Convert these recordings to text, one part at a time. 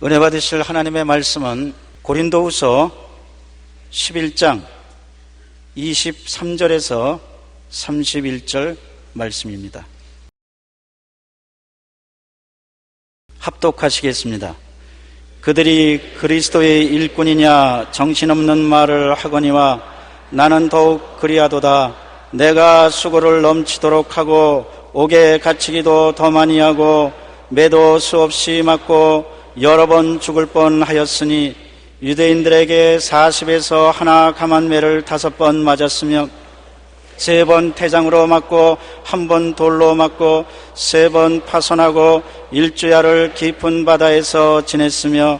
은혜 받으실 하나님의 말씀은 고린도후서 11장 23절에서 31절 말씀입니다. 합독하시겠습니다. 그들이 그리스도의 일꾼이냐 정신없는 말을 하거니와 나는 더욱 그리하도다. 내가 수고를 넘치도록 하고 옥에 갇히기도 더 많이 하고 매도 수없이 맞고 여러 번 죽을 뻔하였으니 유대인들에게 40에서 하나 감한 매를 5번 맞았으며 3번 태장으로 맞고 1번 돌로 맞고 3번 파손하고 1주야를 깊은 바다에서 지냈으며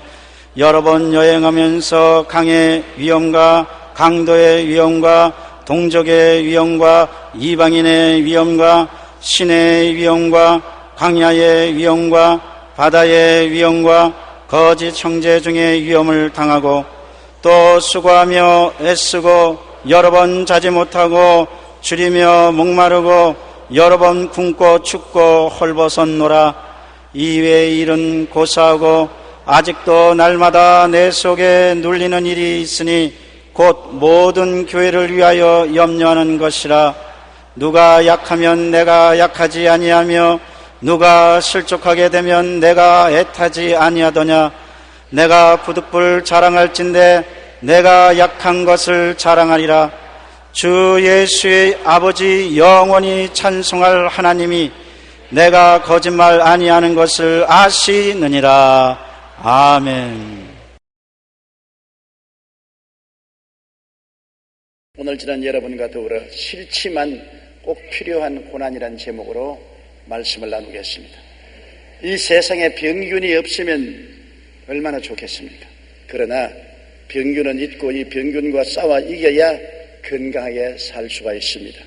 여러 번 여행하면서 강의 위험과 강도의 위험과 동족의 위험과 이방인의 위험과 신의 위험과 광야의 위험과 바다의 위험과 거짓 형제 중에 위험을 당하고 또 수고하며 애쓰고 여러 번 자지 못하고 줄이며 목마르고 여러 번 굶고 춥고 헐벗었노라. 이외의 일은 고사하고 아직도 날마다 내 속에 눌리는 일이 있으니 곧 모든 교회를 위하여 염려하는 것이라. 누가 약하면 내가 약하지 아니하며 누가 실족하게 되면 내가 애타지 아니하더냐. 내가 부득불 자랑할진대 내가 약한 것을 자랑하리라. 주 예수의 아버지 영원히 찬송할 하나님이 내가 거짓말 아니하는 것을 아시느니라. 아멘. 오늘 지난 여러분과 더불어 싫지만 꼭 필요한 고난이라는 제목으로 말씀을 나누겠습니다. 이 세상에 병균이 없으면 얼마나 좋겠습니까? 그러나 병균은 있고 이 병균과 싸워 이겨야 건강하게 살 수가 있습니다.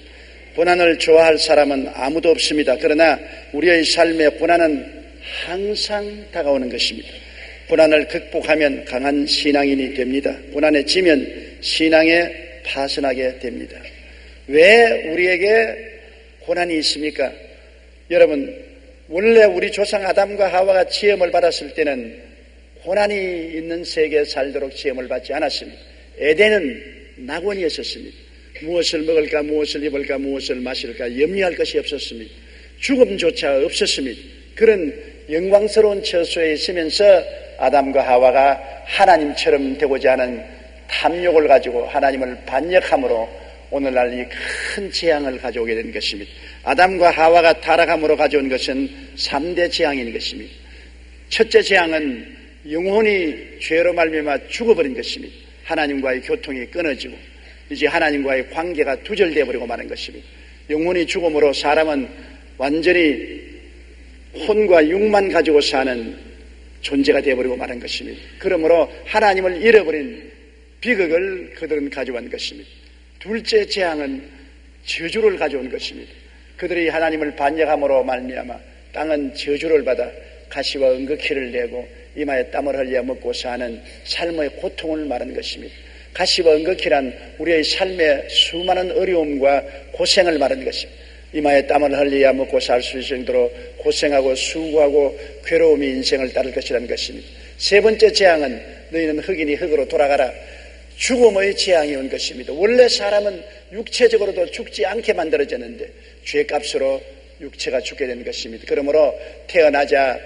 고난을 좋아할 사람은 아무도 없습니다. 그러나 우리의 삶에 고난은 항상 다가오는 것입니다. 고난을 극복하면 강한 신앙인이 됩니다. 고난에 지면 신앙에 파선하게 됩니다. 왜 우리에게 고난이 있습니까? 여러분, 원래 우리 조상 아담과 하와가 지음을 받았을 때는 고난이 있는 세계에 살도록 지음을 받지 않았습니다. 에덴은 낙원이었습니다. 무엇을 먹을까, 무엇을 입을까, 무엇을 마실까 염려할 것이 없었습니다. 죽음조차 없었습니다. 그런 영광스러운 처소에 있으면서 아담과 하와가 하나님처럼 되고자 하는 탐욕을 가지고 하나님을 반역함으로 오늘날 이 큰 재앙을 가져오게 된 것입니다. 아담과 하와가 타락함으로 가져온 것은 3대 재앙인 것입니다. 첫째 재앙은 영혼이 죄로 말미암아 죽어버린 것입니다. 하나님과의 교통이 끊어지고 이제 하나님과의 관계가 두절되어 버리고 마는 것입니다. 영혼이 죽음으로 사람은 완전히 혼과 육만 가지고 사는 존재가 되어버리고 마는 것입니다. 그러므로 하나님을 잃어버린 비극을 그들은 가져온 것입니다. 둘째 재앙은 저주를 가져온 것입니다. 그들이 하나님을 반역함으로 말미암아 땅은 저주를 받아 가시와 은극히를 내고 이마에 땀을 흘려 먹고 사는 삶의 고통을 말하는 것입니다. 가시와 은극히란 우리의 삶의 수많은 어려움과 고생을 말하는 것입니다. 이마에 땀을 흘려야 먹고 살 수 있을 정도로 고생하고 수고하고 괴로움이 인생을 따를 것이라는 것입니다. 세 번째 재앙은 너희는 흙이니 흙으로 돌아가라. 죽음의 재앙이 온 것입니다. 원래 사람은 육체적으로도 죽지 않게 만들어졌는데 죄값으로 육체가 죽게 된 것입니다. 그러므로 태어나자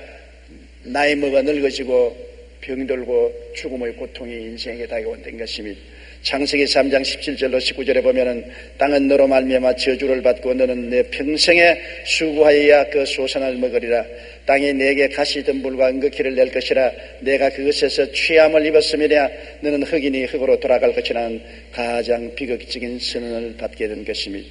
나이 먹어 늙어지고 병들고 죽음의 고통이 인생에 다가온된 것입니다. 창세기 3장 17절로 19절에 보면은 땅은 너로 말미암아 저주를 받고 너는 내 평생에 수고하여야 그 소산을 먹으리라. 땅이 내게 가시덤불과 은극히를 낼 것이라. 내가 그것에서 취함을 입었음이랴. 너는 흙이니 흙으로 돌아갈 것이라는 가장 비극적인 선언을 받게 된 것입니다.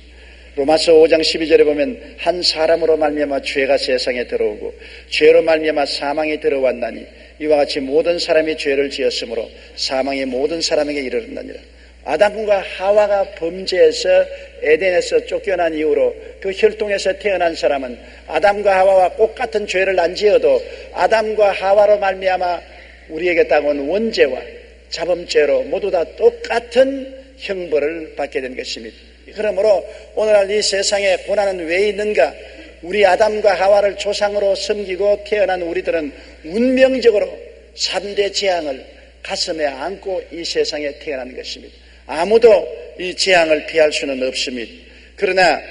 로마서 5장 12절에 보면 한 사람으로 말미암아 죄가 세상에 들어오고 죄로 말미암아 사망이 들어왔나니 이와 같이 모든 사람이 죄를 지었으므로 사망이 모든 사람에게 이르렀느니라. 아담과 하와가 범죄해서 에덴에서 쫓겨난 이후로 그 혈통에서 태어난 사람은 아담과 하와와 똑같은 죄를 안 지어도 아담과 하와로 말미암아 우리에게 따온 원죄와 자범죄로 모두 다 똑같은 형벌을 받게 된 것입니다. 그러므로 오늘날 이 세상에 고난은 왜 있는가? 우리 아담과 하와를 조상으로 섬기고 태어난 우리들은 운명적으로 3대 재앙을 가슴에 안고 이 세상에 태어난 것입니다. 아무도 이 재앙을 피할 수는 없습니다. 그러나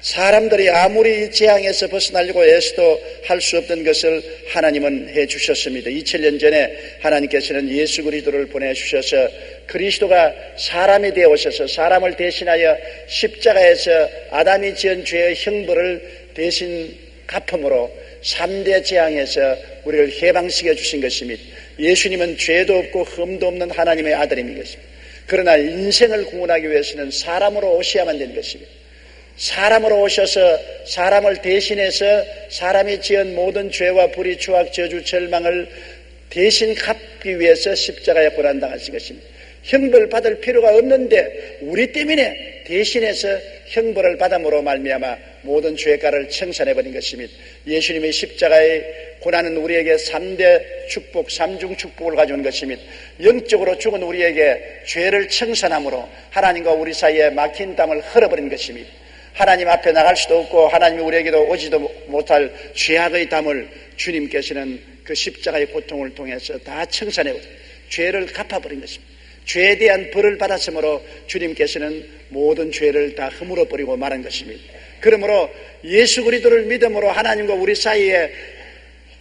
사람들이 아무리 이 재앙에서 벗어나려고 애써도 할 수 없던 것을 하나님은 해주셨습니다. 2000년 전에 하나님께서는 예수 그리스도를 보내주셔서 그리스도가 사람이 되어 오셔서 사람을 대신하여 십자가에서 아담이 지은 죄의 형벌을 대신 갚음으로 3대 재앙에서 우리를 해방시켜 주신 것입니다. 예수님은 죄도 없고 흠도 없는 하나님의 아들인 것입니다. 그러나 인생을 구원하기 위해서는 사람으로 오셔야만 되는 것입니다. 사람으로 오셔서 사람을 대신해서 사람이 지은 모든 죄와 불의, 추악, 저주, 절망을 대신 갚기 위해서 십자가에 고난당하신 것입니다. 형벌 받을 필요가 없는데 우리 때문에 대신해서 형벌을 받음으로 말미암아 모든 죄가를 청산해버린 것입니다. 예수님의 십자가의 고난은 우리에게 3대 축복, 3중 축복을 가져온 것입니다. 영적으로 죽은 우리에게 죄를 청산함으로 하나님과 우리 사이에 막힌 담을 흘러버린 것입니다. 하나님 앞에 나갈 수도 없고 하나님이 우리에게도 오지도 못할 죄악의 담을 주님께서는 그 십자가의 고통을 통해서 다 청산해버린 죄를 갚아버린 것입니다. 죄에 대한 벌을 받았으므로 주님께서는 모든 죄를 다 허물어버리고 말한 것입니다. 그러므로 예수 그리스도를 믿음으로 하나님과 우리 사이에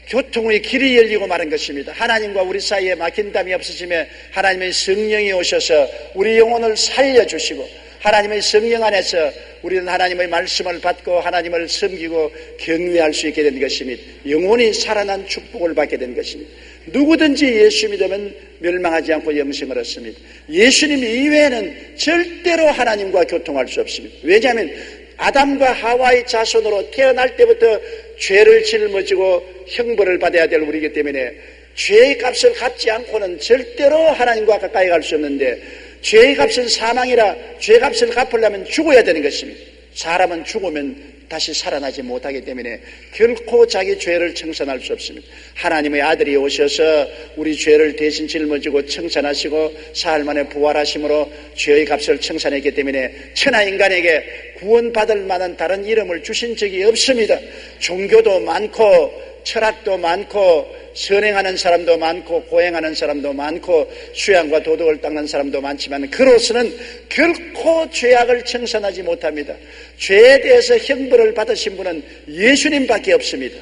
교통의 길이 열리고 마른 것입니다. 하나님과 우리 사이에 막힌 담이 없어지며 하나님의 성령이 오셔서 우리 영혼을 살려주시고 하나님의 성령 안에서 우리는 하나님의 말씀을 받고 하나님을 섬기고 경외할 수 있게 된 것입니다. 영혼이 살아난 축복을 받게 된 것입니다. 누구든지 예수 믿으면 멸망하지 않고 영생을 얻습니다. 예수님 이외에는 절대로 하나님과 교통할 수 없습니다. 왜냐하면 아담과 하와의 자손으로 태어날 때부터 죄를 짊어지고 형벌을 받아야 될 우리이기 때문에 죄의 값을 갚지 않고는 절대로 하나님과 가까이 갈 수 없는데 죄의 값은 사망이라 죄의 값을 갚으려면 죽어야 되는 것입니다. 사람은 죽으면 다시 살아나지 못하기 때문에 결코 자기 죄를 청산할 수 없습니다. 하나님의 아들이 오셔서 우리 죄를 대신 짊어지고 청산하시고 사흘 만에 부활하심으로 죄의 값을 청산했기 때문에 천하 인간에게 구원받을 만한 다른 이름을 주신 적이 없습니다. 종교도 많고 철학도 많고 선행하는 사람도 많고 고행하는 사람도 많고 수양과 도덕을 닦는 사람도 많지만 그로서는 결코 죄악을 청산하지 못합니다. 죄에 대해서 형벌을 받으신 분은 예수님밖에 없습니다.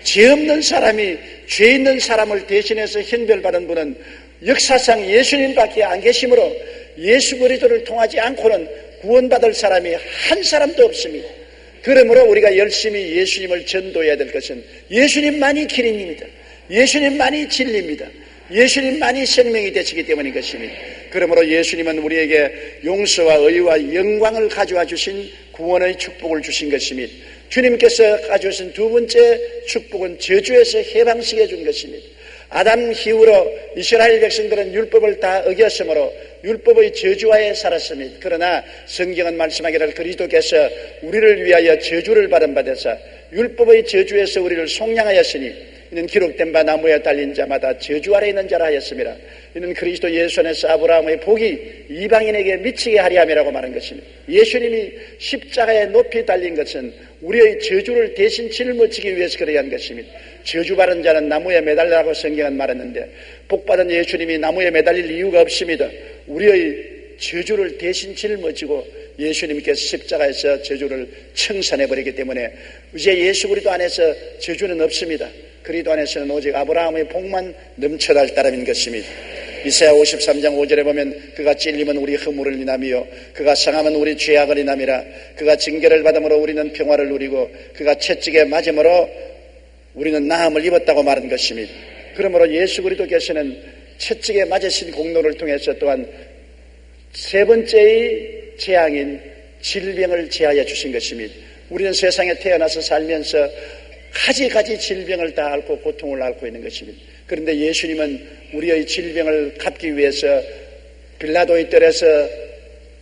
죄 없는 사람이 죄 있는 사람을 대신해서 형벌받은 분은 역사상 예수님밖에 안 계시므로 예수 그리스도를 통하지 않고는 구원받을 사람이 한 사람도 없습니다. 그러므로 우리가 열심히 예수님을 전도해야 될 것은 예수님만이 길입니다. 예수님만이 진리입니다. 예수님만이 생명이 되시기 때문인 것입니다. 그러므로 예수님은 우리에게 용서와 의와 영광을 가져와 주신 구원의 축복을 주신 것입니다. 주님께서 가져오신 두 번째 축복은 저주에서 해방시켜 준 것입니다. 아담 이후로 이스라엘 백성들은 율법을 다 어겼으므로 율법의 저주하에 살았습니다. 그러나 성경은 말씀하기를 그리스도께서 우리를 위하여 저주를 받은 바 되사 율법의 저주에서 우리를 속량하였으니 이는 기록된 바 나무에 달린 자마다 저주 아래 있는 자라 하였습니다. 이는 그리스도 예수 안에서 아브라함의 복이 이방인에게 미치게 하리 함이라고 말한 것입니다. 예수님이 십자가에 높이 달린 것은 우리의 저주를 대신 짊어지기 위해서 그러한 것입니다. 저주받은 자는 나무에 매달리라고 성경은 말했는데 복받은 예수님이 나무에 매달릴 이유가 없습니다. 우리의 저주를 대신 짊어지고 예수님께서 십자가에서 저주를 청산해버리기 때문에 이제 예수 그리스도 안에서 저주는 없습니다. 그리스도 안에서는 오직 아브라함의 복만 넘쳐날 따름인 것입니다. 이사야 53장 5절에 보면 그가 찔림은 우리 허물을 인함이요 그가 상함은 우리 죄악을 인함이라 그가 징계를 받음으로 우리는 평화를 누리고 그가 채찍에 맞음으로 우리는 나음을 입었다고 말한 것입니다. 그러므로 예수 그리스도께서는 채찍에 맞으신 공로를 통해서 또한 세 번째의 재앙인 질병을 제하여 주신 것입니다. 우리는 세상에 태어나서 살면서 가지가지 질병을 다 앓고 고통을 앓고 있는 것입니다. 그런데 예수님은 우리의 질병을 갚기 위해서 빌라도의 뜰에서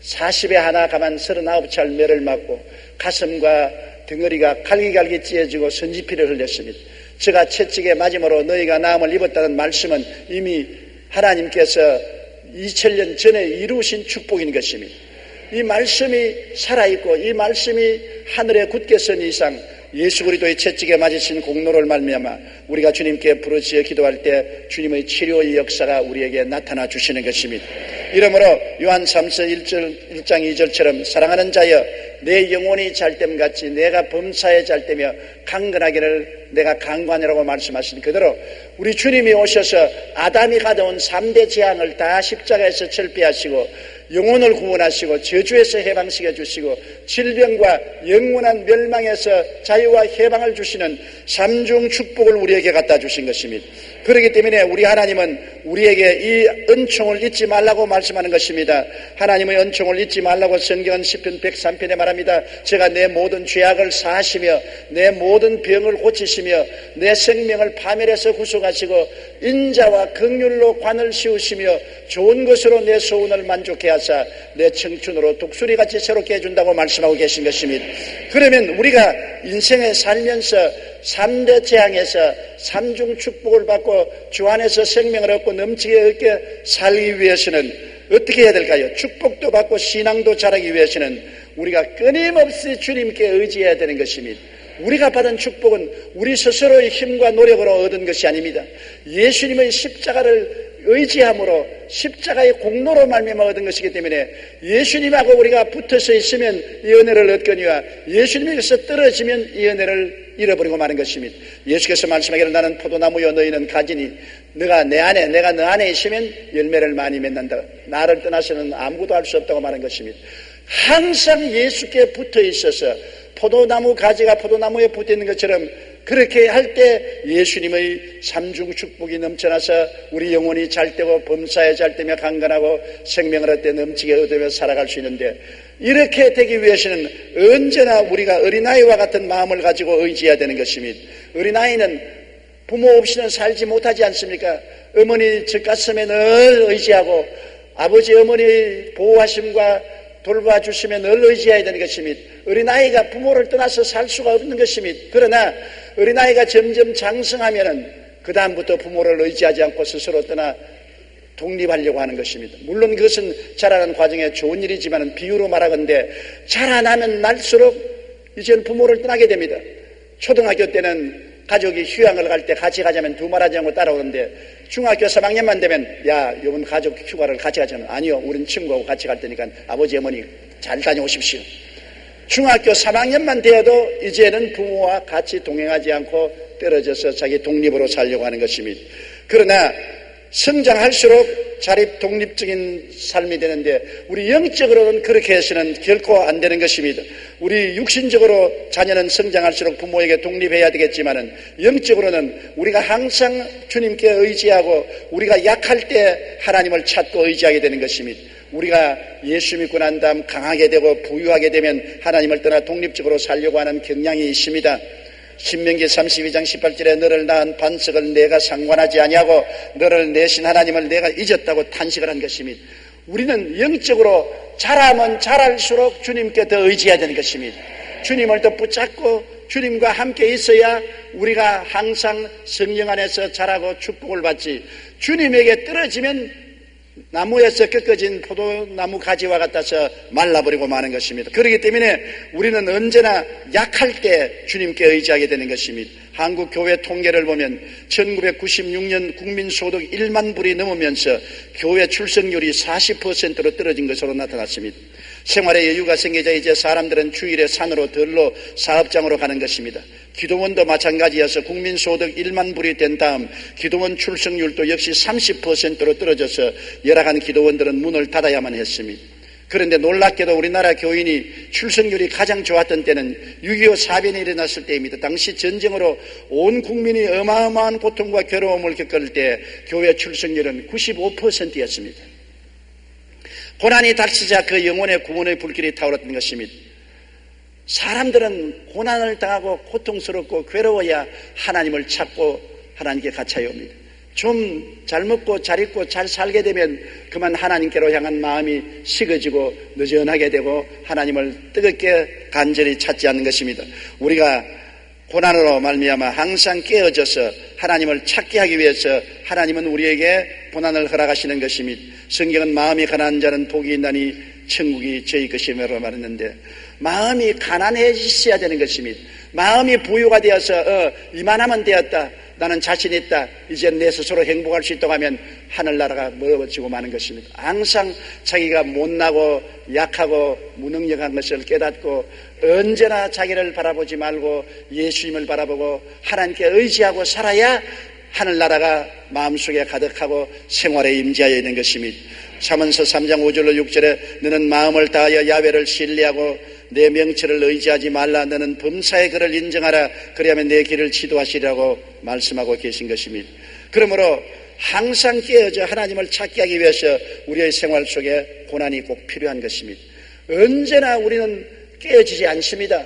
40에 하나 가만 39찰 매를 맞고 가슴과 덩어리가 갈기갈기 찢어지고 선지피를 흘렸습니다. 저가 채찍에 맞음으로 너희가 나음을 입었다는 말씀은 이미 하나님께서 2000년 전에 이루신 축복인 것입니다. 이 말씀이 살아있고 이 말씀이 하늘에 굳게 선 이상 예수 그리스도의 채찍에 맞으신 공로를 말미암아 우리가 주님께 부르짖어 기도할 때 주님의 치료의 역사가 우리에게 나타나 주시는 것입니다. 이러므로 요한 3서 1장 2절처럼 사랑하는 자여 내 영혼이 잘됨같이 내가 범사에 잘되며 강건하기를 내가 강관이라고 말씀하신 그대로 우리 주님이 오셔서 아담이 가져온 3대 재앙을 다 십자가에서 철폐하시고 영혼을 구원하시고 저주에서 해방시켜 주시고 질병과 영원한 멸망에서 자유와 해방을 주시는 삼중 축복을 우리에게 갖다 주신 것입니다. 그렇기 때문에 우리 하나님은 우리에게 이 은총을 잊지 말라고 말씀하는 것입니다. 하나님의 은총을 잊지 말라고 성경은 시편 103편에 말합니다. 제가 내 모든 죄악을 사하시며 내 모든 병을 고치시며 내 생명을 파멸해서 구속하시고 인자와 긍휼로 관을 씌우시며 좋은 것으로 내 소원을 만족해 하사 내 청춘으로 독수리같이 새롭게 해준다고 말씀하고 계신 것입니다. 그러면 우리가 인생에 살면서 3대 재앙에서 3중 축복을 받고 주 안에서 생명을 얻고 넘치게 얻게 살기 위해서는 어떻게 해야 될까요? 축복도 받고 신앙도 자라기 위해서는 우리가 끊임없이 주님께 의지해야 되는 것입니다. 우리가 받은 축복은 우리 스스로의 힘과 노력으로 얻은 것이 아닙니다. 예수님의 십자가를 의지함으로 십자가의 공로로 말미암아 얻은 것이기 때문에 예수님하고 우리가 붙어서 있으면 이 은혜를 얻거니와 예수님에게서 떨어지면 이 은혜를 잃어버리고 마는 것입니다. 예수께서 말씀하기를 나는 포도나무여 너희는 가지니 너가 내 안에 내가 너 안에 있으면 열매를 많이 맺는다. 나를 떠나서는 아무것도 할 수 없다고 말한 것입니다. 항상 예수께 붙어 있어서 포도나무 가지가 포도나무에 붙어 있는 것처럼 그렇게 할 때 예수님의 삼중 축복이 넘쳐나서 우리 영혼이 잘되고 범사에 잘되며 강건하고 생명을 얻되 넘치게 얻으며 살아갈 수 있는데 이렇게 되기 위해서는 언제나 우리가 어린아이와 같은 마음을 가지고 의지해야 되는 것입니다. 어린아이는 부모 없이는 살지 못하지 않습니까? 어머니 젖가슴에 늘 의지하고 아버지 어머니의 보호하심과 돌봐주시면 늘 의지해야 되는 것입니다. 어린아이가 부모를 떠나서 살 수가 없는 것입니다. 그러나 어린아이가 점점 장성하면은 그 다음부터 부모를 의지하지 않고 스스로 떠나 독립하려고 하는 것입니다. 물론 그것은 자라는 과정에 좋은 일이지만 비유로 말하건대 자라나면 날수록 이제는 부모를 떠나게 됩니다. 초등학교 때는 가족이 휴양을 갈 때 같이 가자면 두말하지 않고 따라오는데 중학교 3학년만 되면 야 이번 가족 휴가를 같이 가자면 아니요 우린 친구하고 같이 갈 테니까 아버지 어머니 잘 다녀오십시오. 중학교 3학년만 되어도 이제는 부모와 같이 동행하지 않고 떨어져서 자기 독립으로 살려고 하는 것입니다. 그러나 성장할수록 자립 독립적인 삶이 되는데 우리 영적으로는 그렇게 해서는 결코 안 되는 것입니다. 우리 육신적으로 자녀는 성장할수록 부모에게 독립해야 되겠지만은 영적으로는 우리가 항상 주님께 의지하고 우리가 약할 때 하나님을 찾고 의지하게 되는 것입니다. 우리가 예수 믿고 난 다음 강하게 되고 부유하게 되면 하나님을 떠나 독립적으로 살려고 하는 경향이 있습니다. 신명기 32장 18절에 너를 낳은 반석을 내가 상관하지 아니하고 너를 내신 하나님을 내가 잊었다고 탄식을 한 것입니다. 우리는 영적으로 자라면 자랄수록 주님께 더 의지해야 되는 것입니다. 주님을 더 붙잡고 주님과 함께 있어야 우리가 항상 성령 안에서 자라고 축복을 받지 주님에게 떨어지면 나무에서 꺾어진 포도나무 가지와 같아서 말라버리고 마는 것입니다. 그렇기 때문에 우리는 언제나 약할 때 주님께 의지하게 되는 것입니다. 한국 교회 통계를 보면 1996년 국민소득 1만 불이 넘으면서 교회 출석률이 40%로 떨어진 것으로 나타났습니다. 생활에 여유가 생기자 이제 사람들은 주일에 산으로 들로 사업장으로 가는 것입니다. 기도원도 마찬가지여서 국민소득 1만 불이 된 다음 기도원 출석률도 역시 30%로 떨어져서 열악한 기도원들은 문을 닫아야만 했습니다. 그런데 놀랍게도 우리나라 교인이 출석률이 가장 좋았던 때는 6.25 사변이 일어났을 때입니다. 당시 전쟁으로 온 국민이 어마어마한 고통과 괴로움을 겪을 때 교회 출석률은 95%였습니다. 고난이 닥치자 그 영혼의 구원의 불길이 타오르던 것입니다. 사람들은 고난을 당하고 고통스럽고 괴로워야 하나님을 찾고 하나님께 같이 옵니다. 좀 잘 먹고 잘 입고 잘 살게 되면 그만 하나님께로 향한 마음이 식어지고 느슨하게 되고 하나님을 뜨겁게 간절히 찾지 않는 것입니다. 우리가 고난으로 말미암아 항상 깨어져서 하나님을 찾게 하기 위해서 하나님은 우리에게 고난을 허락하시는 것입니다. 성경은 마음이 가난한 자는 복이 있나니 천국이 저희 것이라고 말했는데 마음이 가난해지셔야 되는 것입니다. 마음이 부유가 되어서 이만하면 되었다, 나는 자신 있다, 이제 내 스스로 행복할 수 있다고 하면 하늘나라가 멀어지고 마는 것입니다. 항상 자기가 못나고 약하고 무능력한 것을 깨닫고 언제나 자기를 바라보지 말고 예수님을 바라보고 하나님께 의지하고 살아야 하늘나라가 마음속에 가득하고 생활에 임재하여 있는 것입니다. 잠언서 3장 5절로 6절에 너는 마음을 다하여 야훼를 신뢰하고 내 명철을 의지하지 말라. 너는 범사의 그를 인정하라. 그리하면 내 길을 지도하시리라고 말씀하고 계신 것입니다. 그러므로 항상 깨어져 하나님을 찾게 하기 위해서 우리의 생활 속에 고난이 꼭 필요한 것입니다. 언제나 우리는 깨어지지 않습니다.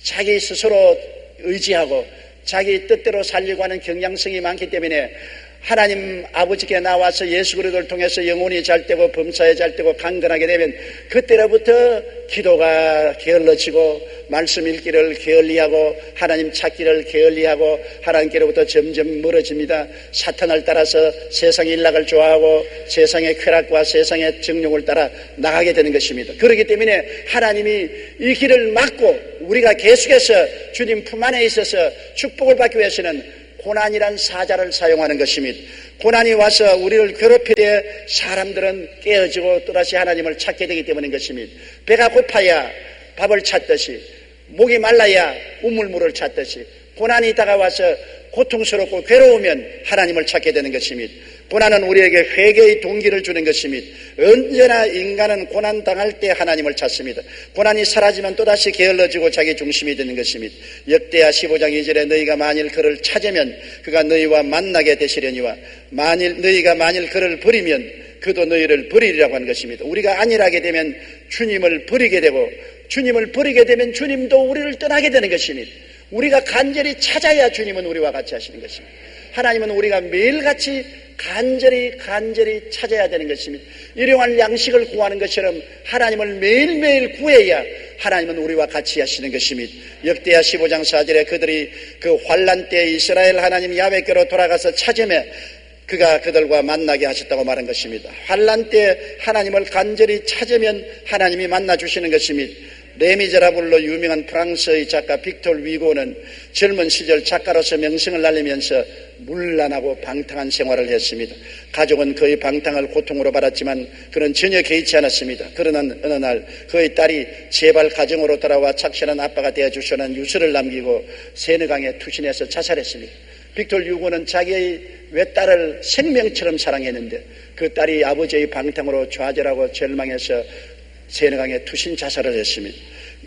자기 스스로 의지하고 자기 뜻대로 살려고 하는 경향성이 많기 때문에 하나님 아버지께 나와서 예수 그리스도를 통해서 영혼이 잘 되고 범사에 잘 되고 강건하게 되면 그때로부터 기도가 게을러지고 말씀 읽기를 게을리하고 하나님 찾기를 게을리하고 하나님께로부터 점점 멀어집니다. 사탄을 따라서 세상의 일락을 좋아하고 세상의 쾌락과 세상의 정욕을 따라 나가게 되는 것입니다. 그렇기 때문에 하나님이 이 길을 막고 우리가 계속해서 주님 품 안에 있어서 축복을 받기 위해서는 고난이란 사자를 사용하는 것입니다. 고난이 와서 우리를 괴롭힐 때 사람들은 깨어지고 또다시 하나님을 찾게 되기 때문인 것입니다. 배가 고파야 밥을 찾듯이, 목이 말라야 우물물을 찾듯이, 고난이 다가와서 고통스럽고 괴로우면 하나님을 찾게 되는 것입니다. 고난은 우리에게 회개의 동기를 주는 것입니다. 언제나 인간은 고난당할 때 하나님을 찾습니다. 고난이 사라지면 또다시 게을러지고 자기 중심이 되는 것입니다. 역대하 15장 2절에 너희가 만일 그를 찾으면 그가 너희와 만나게 되시려니와 너희가 만일 그를 버리면 그도 너희를 버리리라고 하는 것입니다. 우리가 안일하게 되면 주님을 버리게 되고 주님을 버리게 되면 주님도 우리를 떠나게 되는 것입니다. 우리가 간절히 찾아야 주님은 우리와 같이 하시는 것입니다. 하나님은 우리가 매일같이 간절히 찾아야 되는 것입니다. 일용할 양식을 구하는 것처럼 하나님을 매일매일 구해야 하나님은 우리와 같이 하시는 것입니다. 역대하 15장 4절에 그들이 그 환난 때 이스라엘 하나님 야훼께로 돌아가서 찾으며 그가 그들과 만나게 하셨다고 말한 것입니다. 환난 때 하나님을 간절히 찾으면 하나님이 만나주시는 것입니다. 레미제라블로 유명한 프랑스의 작가 빅톨 위고는 젊은 시절 작가로서 명성을 날리면서 문란하고 방탕한 생활을 했습니다. 가족은 그의 방탕을 고통으로 받았지만 그는 전혀 개의치 않았습니다. 그러나 어느 날 그의 딸이 제발 가정으로 돌아와 착실한 아빠가 되어주시는 유서를 남기고 세느강에 투신해서 자살했습니다. 빅톨 위고는 자기의 외딸을 생명처럼 사랑했는데 그 딸이 아버지의 방탕으로 좌절하고 절망해서 세느강에 투신 자살을 했습니다.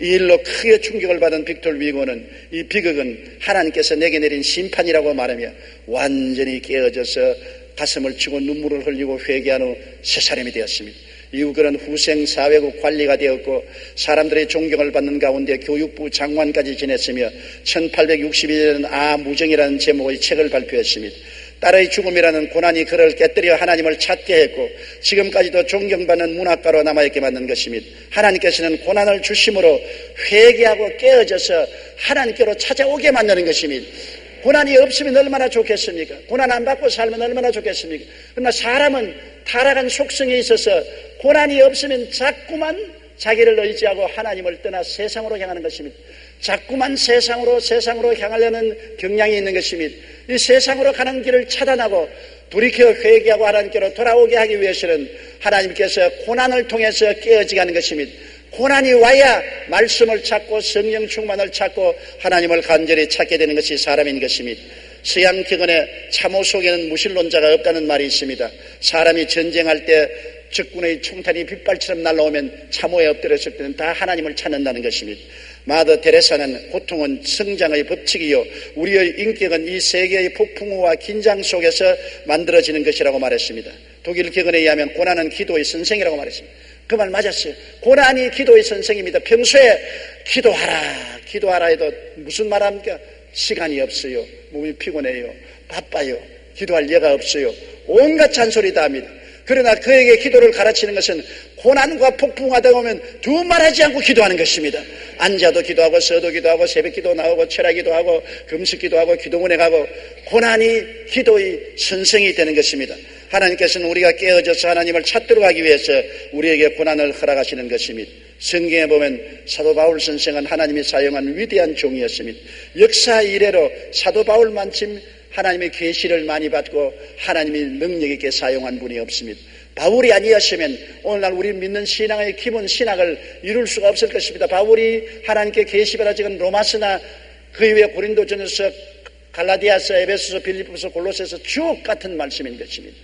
이 일로 크게 충격을 받은 빅톨 위고는 이 비극은 하나님께서 내게 내린 심판이라고 말하며 완전히 깨어져서 가슴을 치고 눈물을 흘리고 회개한 후 새 사람이 되었습니다. 이후 그는 후생 사회국 관리가 되었고 사람들의 존경을 받는 가운데 교육부 장관까지 지냈으며 1862년에는 무정이라는 제목의 책을 발표했습니다. 딸의 죽음이라는 고난이 그를 깨뜨려 하나님을 찾게 했고 지금까지도 존경받는 문학가로 남아있게 만든 것입니다. 하나님께서는 고난을 주심으로 회개하고 깨어져서 하나님께로 찾아오게 만드는 것입니다. 고난이 없으면 얼마나 좋겠습니까? 고난 안 받고 살면 얼마나 좋겠습니까? 그러나 사람은 타락한 속성에 있어서 고난이 없으면 자꾸만 자기를 의지하고 하나님을 떠나 세상으로 향하는 것입니다. 자꾸만 세상으로 향하려는 경향이 있는 것입니다. 이 세상으로 가는 길을 차단하고 돌이켜 회개하고 하나님께로 돌아오게 하기 위해서는 하나님께서 고난을 통해서 깨어지게 하는 것입니다. 고난이 와야 말씀을 찾고 성령 충만을 찾고 하나님을 간절히 찾게 되는 것이 사람인 것입니다. 서양 격언에 참호 속에는 무신론자가 없다는 말이 있습니다. 사람이 전쟁할 때 적군의 총탄이 빗발처럼 날라오면 참호에 엎드렸을 때는 다 하나님을 찾는다는 것입니다. 마더 테레사는 고통은 성장의 법칙이요 우리의 인격은 이 세계의 폭풍우와 긴장 속에서 만들어지는 것이라고 말했습니다. 독일 격언에 의하면 고난은 기도의 선생이라고 말했습니다. 그 말 맞았어요. 고난이 기도의 선생입니다. 평소에 기도하라 해도 무슨 말합니까? 시간이 없어요. 몸이 피곤해요. 바빠요. 기도할 예가 없어요. 온갖 잔소리 다 합니다. 그러나 그에게 기도를 가르치는 것은 고난과 폭풍하다 보면 두말하지 않고 기도하는 것입니다. 앉아도 기도하고 서도 기도하고 새벽기도 나오고 철야기도 하고 금식기도 하고 기도원에 가고 고난이 기도의 선생이 되는 것입니다. 하나님께서는 우리가 깨어져서 하나님을 찾도록 하기 위해서 우리에게 고난을 허락하시는 것입니다. 성경에 보면 사도 바울 선생은 하나님이 사용한 위대한 종이었습니다. 역사 이래로 사도 바울만큼 하나님의 계시를 많이 받고 하나님이 능력 있게 사용한 분이 없습니다. 바울이 아니었으면 오늘날 우리 믿는 신앙의 기본 신학을 이룰 수가 없을 것입니다. 바울이 하나님께 계시받아 적은 로마서나 그 이후에 고린도전서, 갈라디아서, 에베소서, 빌립보서, 골로새서 주옥 같은 말씀인 것입니다.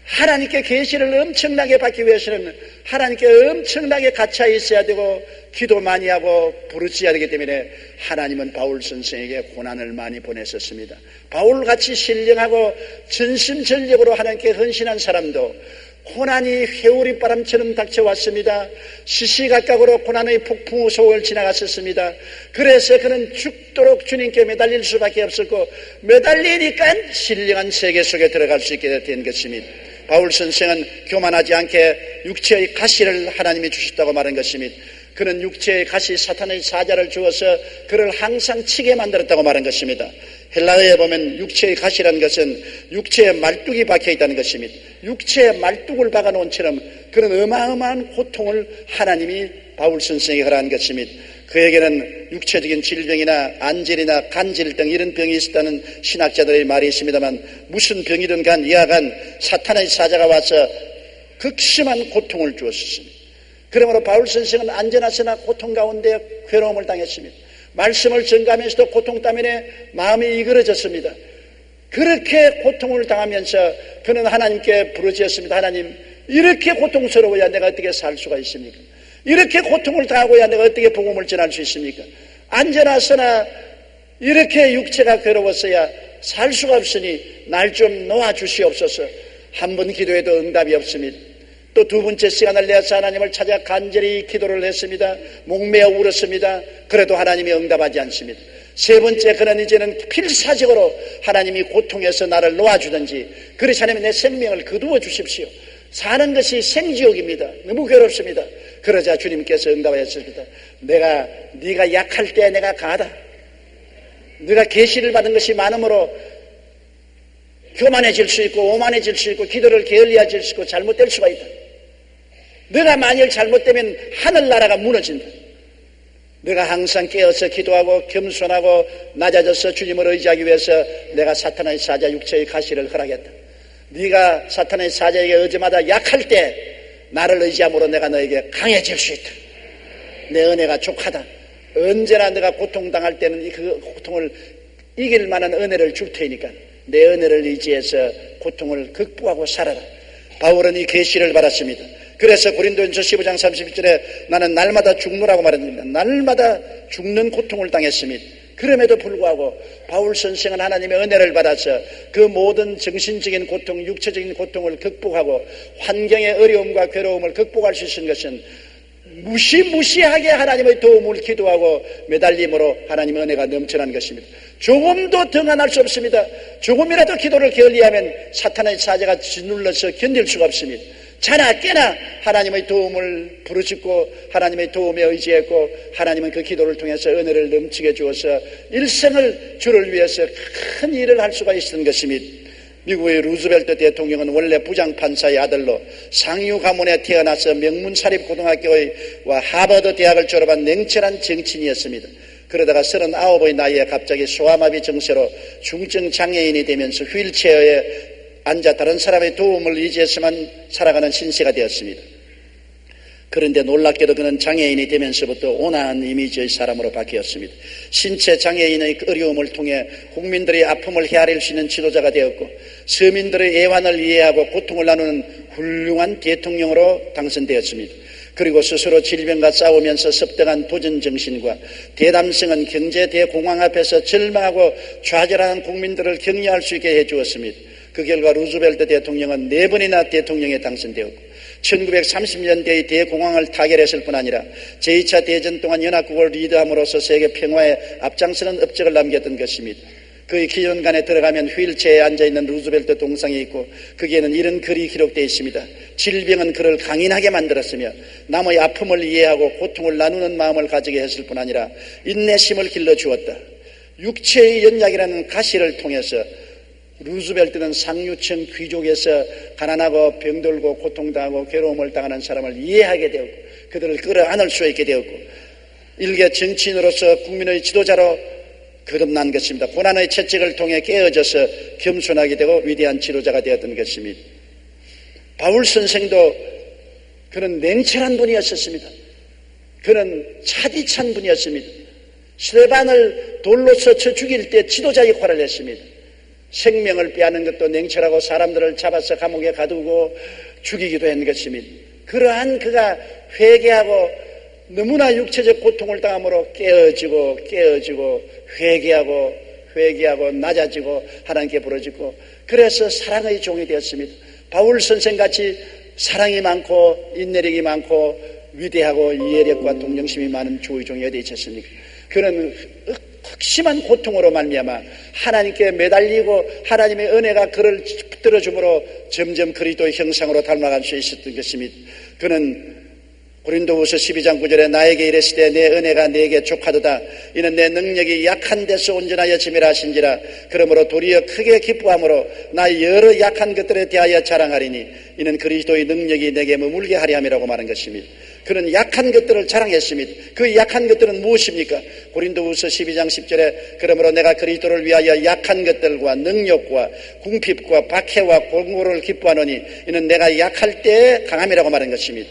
하나님께 계시를 엄청나게 받기 위해서는 하나님께 엄청나게 갇혀 있어야 되고 기도 많이 하고 부르짖어야 되기 때문에 하나님은 바울 선생에게 고난을 많이 보냈었습니다. 바울같이 신령하고 전심전력으로 하나님께 헌신한 사람도 고난이 회오리 바람처럼 닥쳐왔습니다. 시시각각으로 고난의 폭풍 속을 지나갔었습니다. 그래서 그는 죽도록 주님께 매달릴 수밖에 없었고 매달리니까 신령한 세계 속에 들어갈 수 있게 된 것입니다. 바울 선생은 교만하지 않게 육체의 가시를 하나님이 주셨다고 말한 것입니다. 그는 육체의 가시 사탄의 사자를 주어서 그를 항상 치게 만들었다고 말한 것입니다. 헬라어에 보면 육체의 가시라는 것은 육체에 말뚝이 박혀 있다는 것입니다. 육체에 말뚝을 박아놓은 처럼 그런 어마어마한 고통을 하나님이 바울 선생에게 허락한 것입니다. 그에게는 육체적인 질병이나 안질이나 간질 등 이런 병이 있었다는 신학자들의 말이 있습니다만 무슨 병이든 간 이하간 사탄의 사자가 와서 극심한 고통을 주었습니다. 그러므로 바울 선생은 안전하서나 고통 가운데 괴로움을 당했습니다. 말씀을 전가하면서도 고통 때문에 마음이 이그러졌습니다. 그렇게 고통을 당하면서 그는 하나님께 부르짖었습니다. 하나님, 이렇게 고통스러워야 내가 어떻게 살 수가 있습니까? 이렇게 고통을 당하고야 내가 어떻게 복음을 전할 수 있습니까? 안전하서나 이렇게 육체가 괴로웠어야 살 수가 없으니 날 좀 놓아주시옵소서. 한 번 기도해도 응답이 없습니다. 또 두 번째 시간을 내서 하나님을 찾아 간절히 기도를 했습니다. 목매어 울었습니다. 그래도 하나님이 응답하지 않습니다. 세 번째, 그는 이제는 필사적으로 하나님이 고통에서 나를 놓아주든지 그렇지 않으면 내 생명을 거두어 주십시오. 사는 것이 생지옥입니다. 너무 괴롭습니다. 그러자 주님께서 응답하였습니다. 네가 약할 때 내가 가다. 네가 계시를 받은 것이 많으므로 교만해질 수 있고 오만해질 수 있고 기도를 게을리해질 수 있고 잘못될 수가 있다. 네가 만일 잘못되면 하늘나라가 무너진다. 네가 항상 깨어서 기도하고 겸손하고 낮아져서 주님을 의지하기 위해서 내가 사탄의 사자 육체의 가시를 허락했다. 네가 사탄의 사자에게 어제마다 약할 때 나를 의지함으로 내가 너에게 강해질 수 있다. 내 은혜가 족하다. 언제나 네가 고통당할 때는 그 고통을 이길 만한 은혜를 줄 테니까 내 은혜를 의지해서 고통을 극복하고 살아라. 바울은 이 계시를 받았습니다. 그래서 고린도전서 15장 31절에 나는 날마다 죽노라고 말합니다. 날마다 죽는 고통을 당했습니다. 그럼에도 불구하고 바울 선생은 하나님의 은혜를 받아서 그 모든 정신적인 고통, 육체적인 고통을 극복하고 환경의 어려움과 괴로움을 극복할 수 있는 것은 무시무시하게 하나님의 도움을 기도하고 매달림으로 하나님의 은혜가 넘쳐난 것입니다. 조금도 등한할 수 없습니다. 조금이라도 기도를 게을리하면 사탄의 사자가 짓눌러서 견딜 수가 없습니다. 자나 깨나 하나님의 도움을 부르짖고 하나님의 도움에 의지했고 하나님은 그 기도를 통해서 은혜를 넘치게 주어서 일생을 주를 위해서 큰 일을 할 수가 있었던 것입니다. 미국의 루즈벨트 대통령은 원래 부장판사의 아들로 상류 가문에 태어나서 명문사립고등학교와 하버드 대학을 졸업한 냉철한 정치인이었습니다. 그러다가 39의 나이에 갑자기 소아마비 증세로 중증 장애인이 되면서 휠체어에 앉아 다른 사람의 도움을 의지해서만 살아가는 신세가 되었습니다. 그런데 놀랍게도 그는 장애인이 되면서부터 온화한 이미지의 사람으로 바뀌었습니다. 신체 장애인의 어려움을 통해 국민들의 아픔을 헤아릴 수 있는 지도자가 되었고 서민들의 애환을 이해하고 고통을 나누는 훌륭한 대통령으로 당선되었습니다. 그리고 스스로 질병과 싸우면서 습득한 도전정신과 대담성은 경제 대공황 앞에서 절망하고 좌절하는 국민들을 격려할 수 있게 해주었습니다. 그 결과 루즈벨트 대통령은 4번이나 대통령에 당선되었고 1930년대의 대공황을 타결했을 뿐 아니라 제2차 대전 동안 연합국을 리드함으로써 세계 평화에 앞장서는 업적을 남겼던 것입니다. 그의 기념관에 들어가면 휠체어에 앉아있는 루즈벨트 동상이 있고 거기에는 이런 글이 기록되어 있습니다. 질병은 그를 강인하게 만들었으며 남의 아픔을 이해하고 고통을 나누는 마음을 가지게 했을 뿐 아니라 인내심을 길러주었다. 육체의 연약이라는 가시를 통해서 루즈벨트는 상류층 귀족에서 가난하고 병들고 고통당하고 괴로움을 당하는 사람을 이해하게 되었고 그들을 끌어안을 수 있게 되었고 일개 정치인으로서 국민의 지도자로 거듭난 것입니다. 고난의 채찍을 통해 깨어져서 겸손하게 되고 위대한 지도자가 되었던 것입니다. 바울 선생도 그는 냉철한 분이었습니다. 그는 차디찬 분이었습니다. 스데반을 돌로서 쳐 죽일 때 지도자 역할을 했습니다. 생명을 빼앗는 것도 냉철하고 사람들을 잡아서 감옥에 가두고 죽이기도 한 것입니다. 그러한 그가 회개하고 너무나 육체적 고통을 당함으로 깨어지고 회개하고 낮아지고 하나님께 부르짖고 그래서 사랑의 종이 되었습니다. 바울 선생같이 사랑이 많고 인내력이 많고 위대하고 이해력과 동정심이 많은 주의 종이 어디 있었습니까? 그는 극심한 고통으로 말미암아 하나님께 매달리고 하나님의 은혜가 그를 붙들어줌으로 점점 그리스도의 형상으로 닮아갈 수 있었던 것입니다. 그는 고린도후서 12장 9절에 나에게 이르시되 내 은혜가 네게 족하도다. 이는 내 능력이 약한 데서 온전하여 짐이라 하신지라. 그러므로 도리어 크게 기뻐함으로 나 여러 약한 것들에 대하여 자랑하리니 이는 그리스도의 능력이 내게 머물게 하리 함이라고 말한 것입니다. 그는 약한 것들을 자랑했습니다. 그 약한 것들은 무엇입니까? 고린도후서 12장 10절에 그러므로 내가 그리스도를 위하여 약한 것들과 능력과 궁핍과 박해와 공고를 기뻐하노니 이는 내가 약할 때에 강함이라고 말한 것입니다.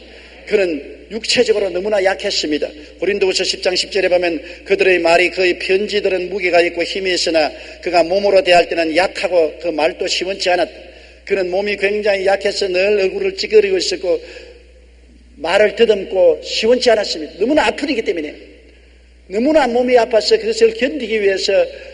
그는 육체적으로 너무나 약했습니다. 고린도후서 10장 10절에 보면 그들의 말이 그의 편지들은 무게가 있고 힘이 있으나 그가 몸으로 대할 때는 약하고 그 말도 시원치 않았다. 그는 몸이 굉장히 약해서 늘 얼굴을 찌그리고 있었고 말을 더듬고 시원치 않았습니다. 너무나 아프기 때문에 너무나 몸이 아파서 그것을 견디기 위해서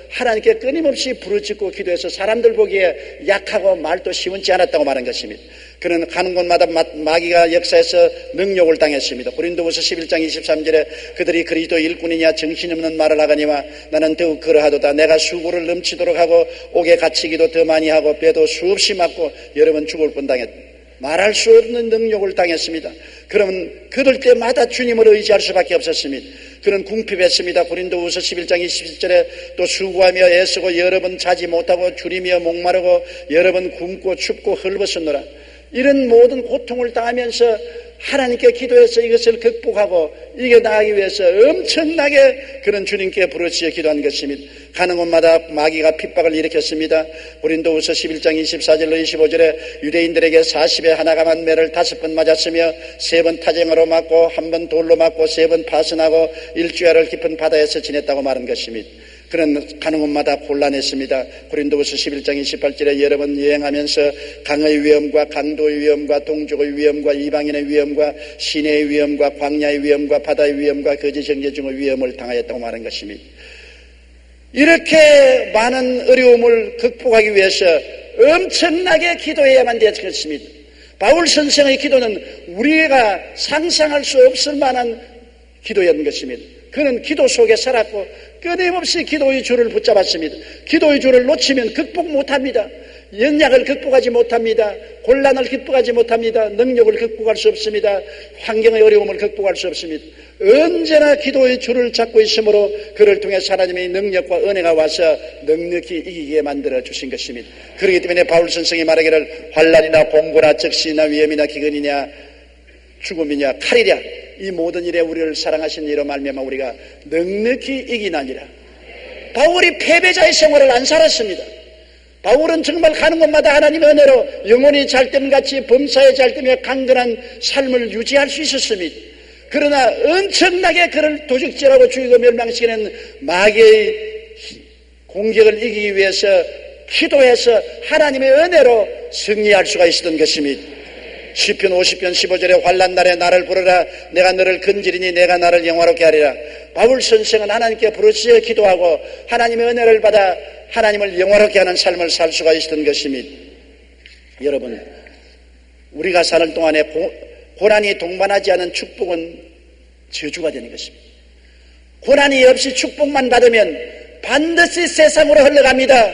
하나님께 끊임없이 부르짖고 기도해서 사람들 보기에 약하고 말도 시원치 않았다고 말한 것입니다. 그는 가는 곳마다 마귀가 역사해서 능욕을 당했습니다. 고린도후서 11장 23절에 그들이 그리스도 일꾼이냐 정신없는 말을 하거니와 나는 더욱 그러하도다. 내가 수고를 넘치도록 하고 옥에 갇히기도 더 많이 하고 배도 수없이 맞고 여러 번 죽을 뻔당했다. 말할 수 없는 능욕을 당했습니다. 그러면 그럴 때마다 주님을 의지할 수밖에 없었습니다. 그는 궁핍했습니다. 고린도후서 11장 27절에 또 수고하며 애쓰고 여러 번 자지 못하고 줄이며 목마르고 여러 번 굶고 춥고 헐벗었노라. 이런 모든 고통을 당하면서 하나님께 기도해서 이것을 극복하고 이겨나가기 위해서 엄청나게 그는 주님께 부르짖어 기도한 것입니다. 가는 곳마다 마귀가 핍박을 일으켰습니다. 고린도후서 11장 24절로 25절에 유대인들에게 40에 하나가만 매를 5번 맞았으며 3번 타쟁으로 맞고 1번 돌로 맞고 3번 파선하고 일주일을 깊은 바다에서 지냈다고 말한 것입니다. 그는 가는 곳마다 곤란했습니다. 고린도후서 11장 28절에 여러 번 여행하면서 강의 위험과 강도의 위험과 동족의 위험과 이방인의 위험과 시내의 위험과 광야의 위험과 바다의 위험과 거짓 정죄 중의 위험을 당하였다고 말한 것입니다. 이렇게 많은 어려움을 극복하기 위해서 엄청나게 기도해야만 되었습니다. 바울 선생의 기도는 우리가 상상할 수 없을 만한 기도였던 것입니다. 그는 기도 속에 살았고 끊임없이 기도의 줄을 붙잡았습니다. 기도의 줄을 놓치면 극복 못합니다. 연약을 극복하지 못합니다. 곤란을 극복하지 못합니다. 능력을 극복할 수 없습니다. 환경의 어려움을 극복할 수 없습니다. 언제나 기도의 줄을 잡고 있으므로 그를 통해 하나님의 능력과 은혜가 와서 넉넉히 이기게 만들어 주신 것입니다. 그렇기 때문에 바울 선생이 말하기를 환난이나 공고나 적시나 위험이나 기근이냐 죽음이냐 칼이랴 이 모든 일에 우리를 사랑하신 이로 말미암아 우리가 넉넉히 이기나니라. 바울이 패배자의 생활을 안 살았습니다. 바울은 정말 가는 곳마다 하나님의 은혜로 영혼이 잘됨같이 범사에 잘되며 강건한 삶을 유지할 수 있었습니다. 그러나 엄청나게 그를 도적질하고 죽이고 멸망시키는 마귀의 공격을 이기기 위해서 기도해서 하나님의 은혜로 승리할 수가 있었던 것입니다. 시편 50편 15절에 환난 날에 나를 부르라 내가 너를 건지리니 내가 나를 영화롭게 하리라. 바울 선생은 하나님께 부르짖어 기도하고 하나님의 은혜를 받아 하나님을 영화롭게 하는 삶을 살 수가 있었던 것입니다. 여러분 우리가 사는 동안에 고난이 동반하지 않은 축복은 저주가 되는 것입니다. 고난이 없이 축복만 받으면 반드시 세상으로 흘러갑니다.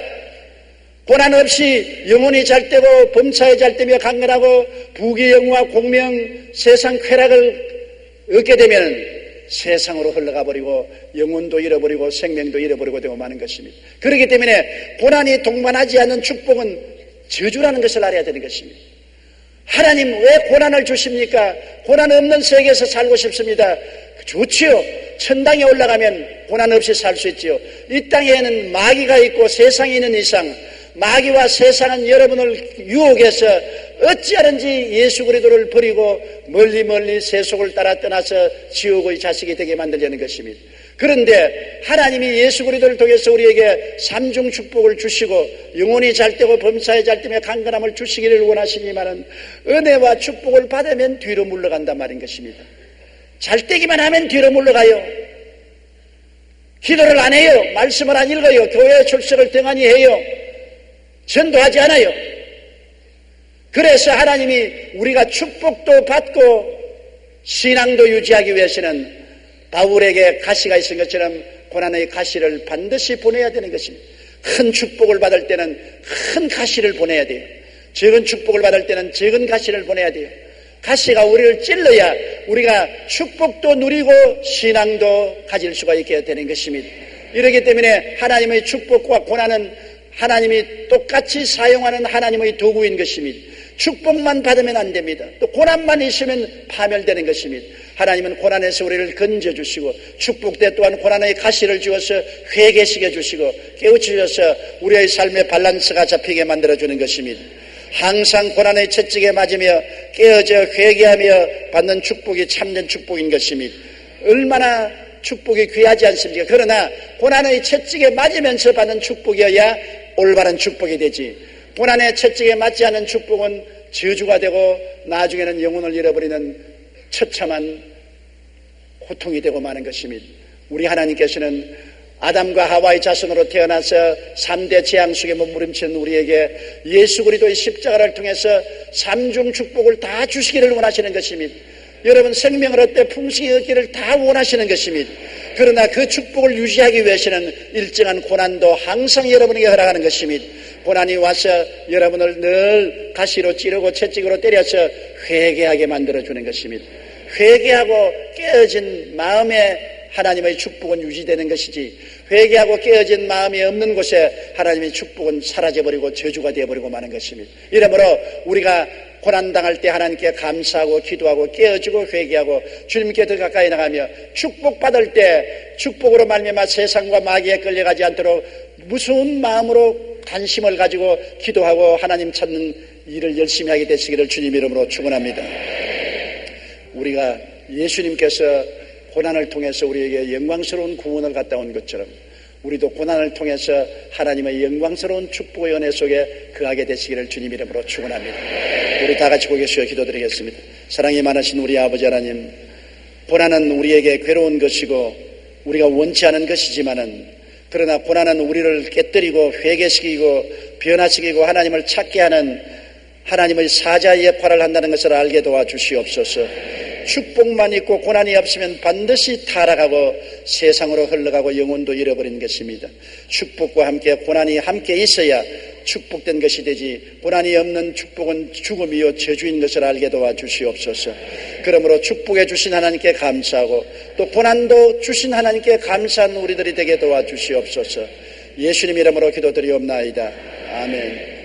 고난 없이 영혼이 잘되고 범사에 잘되며 강건하고 부귀영화 공명 세상 쾌락을 얻게 되면 세상으로 흘러가 버리고 영혼도 잃어버리고 생명도 잃어버리고 되고 마는 것입니다. 그렇기 때문에 고난이 동반하지 않는 축복은 저주라는 것을 알아야 되는 것입니다. 하나님 왜 고난을 주십니까? 고난 없는 세계에서 살고 싶습니다. 좋지요. 천당에 올라가면 고난 없이 살 수 있지요. 이 땅에는 마귀가 있고 세상에 있는 이상 마귀와 세상은 여러분을 유혹해서 어찌하든지 예수 그리스도를 버리고 멀리 세속을 따라 떠나서 지옥의 자식이 되게 만들려는 것입니다. 그런데 하나님이 예수 그리스도를 통해서 우리에게 삼중 축복을 주시고 영혼이 잘되고 범사에 잘되며 강건함을 주시기를 원하시니만은 은혜와 축복을 받으면 뒤로 물러간단 말인 것입니다. 잘되기만 하면 뒤로 물러가요. 기도를 안 해요. 말씀을 안 읽어요. 교회 출석을 등한히 해요. 전도하지 않아요. 그래서 하나님이 우리가 축복도 받고 신앙도 유지하기 위해서는 바울에게 가시가 있은 것처럼 고난의 가시를 반드시 보내야 되는 것입니다. 큰 축복을 받을 때는 큰 가시를 보내야 돼요. 적은 축복을 받을 때는 적은 가시를 보내야 돼요. 가시가 우리를 찔러야 우리가 축복도 누리고 신앙도 가질 수가 있게 되는 것입니다. 이렇기 때문에 하나님의 축복과 고난은 하나님이 똑같이 사용하는 하나님의 도구인 것입니다. 축복만 받으면 안 됩니다. 또 고난만 있으면 파멸되는 것입니다. 하나님은 고난에서 우리를 건져주시고 축복 때 또한 고난의 가시를 주어서 회개시켜 주시고 깨우치셔서 우리의 삶의 밸런스가 잡히게 만들어주는 것입니다. 항상 고난의 채찍에 맞으며 깨어져 회개하며 받는 축복이 참된 축복인 것입니다. 얼마나 축복이 귀하지 않습니까? 그러나 고난의 채찍에 맞으면서 받는 축복이어야 올바른 축복이 되지, 고난의 채찍에 맞지 않은 축복은 저주가 되고 나중에는 영혼을 잃어버리는 처참한 고통이 되고 마는 것입니다. 우리 하나님께서는 아담과 하와의 자손으로 태어나서 3대 재앙 속에 몸부림치는 우리에게 예수 그리스도의 십자가를 통해서 삼중 축복을 다 주시기를 원하시는 것입니다. 여러분 생명을 얻되 풍성히 얻기를 다 원하시는 것입니다. 그러나 그 축복을 유지하기 위해서는 일정한 고난도 항상 여러분에게 허락하는 것입니다. 고난이 와서 여러분을 늘 가시로 찌르고 채찍으로 때려서 회개하게 만들어주는 것입니다. 회개하고 깨어진 마음에 하나님의 축복은 유지되는 것이지, 회개하고 깨어진 마음이 없는 곳에 하나님의 축복은 사라져버리고 저주가 되어버리고 마는 것입니다. 이러므로 우리가 고난당할 때 하나님께 감사하고 기도하고 깨어지고 회개하고 주님께 더 가까이 나가며 축복받을 때 축복으로 말미암아 세상과 마귀에 끌려가지 않도록 무서운 마음으로 관심을 가지고 기도하고 하나님 찾는 일을 열심히 하게 되시기를 주님 이름으로 축원합니다. 우리가 예수님께서 고난을 통해서 우리에게 영광스러운 구원을 갖다 온 것처럼 우리도 고난을 통해서 하나님의 영광스러운 축복의 은혜 속에 거하게 되시기를 주님 이름으로 축원합니다. 우리 다 같이 고개 숙여 기도드리겠습니다. 사랑이 많으신 우리 아버지 하나님, 고난은 우리에게 괴로운 것이고 우리가 원치 않은 것이지만은, 그러나 고난은 우리를 깨뜨리고 회개시키고 변화시키고 하나님을 찾게 하는 하나님의 사자의 역할을 한다는 것을 알게 도와주시옵소서. 축복만 있고 고난이 없으면 반드시 타락하고 세상으로 흘러가고 영혼도 잃어버리는 것입니다. 축복과 함께 고난이 함께 있어야 축복된 것이 되지, 고난이 없는 축복은 죽음이요 저주인 것을 알게 도와주시옵소서. 그러므로 축복해 주신 하나님께 감사하고 또 고난도 주신 하나님께 감사한 우리들이 되게 도와주시옵소서. 예수님 이름으로 기도드리옵나이다. 아멘.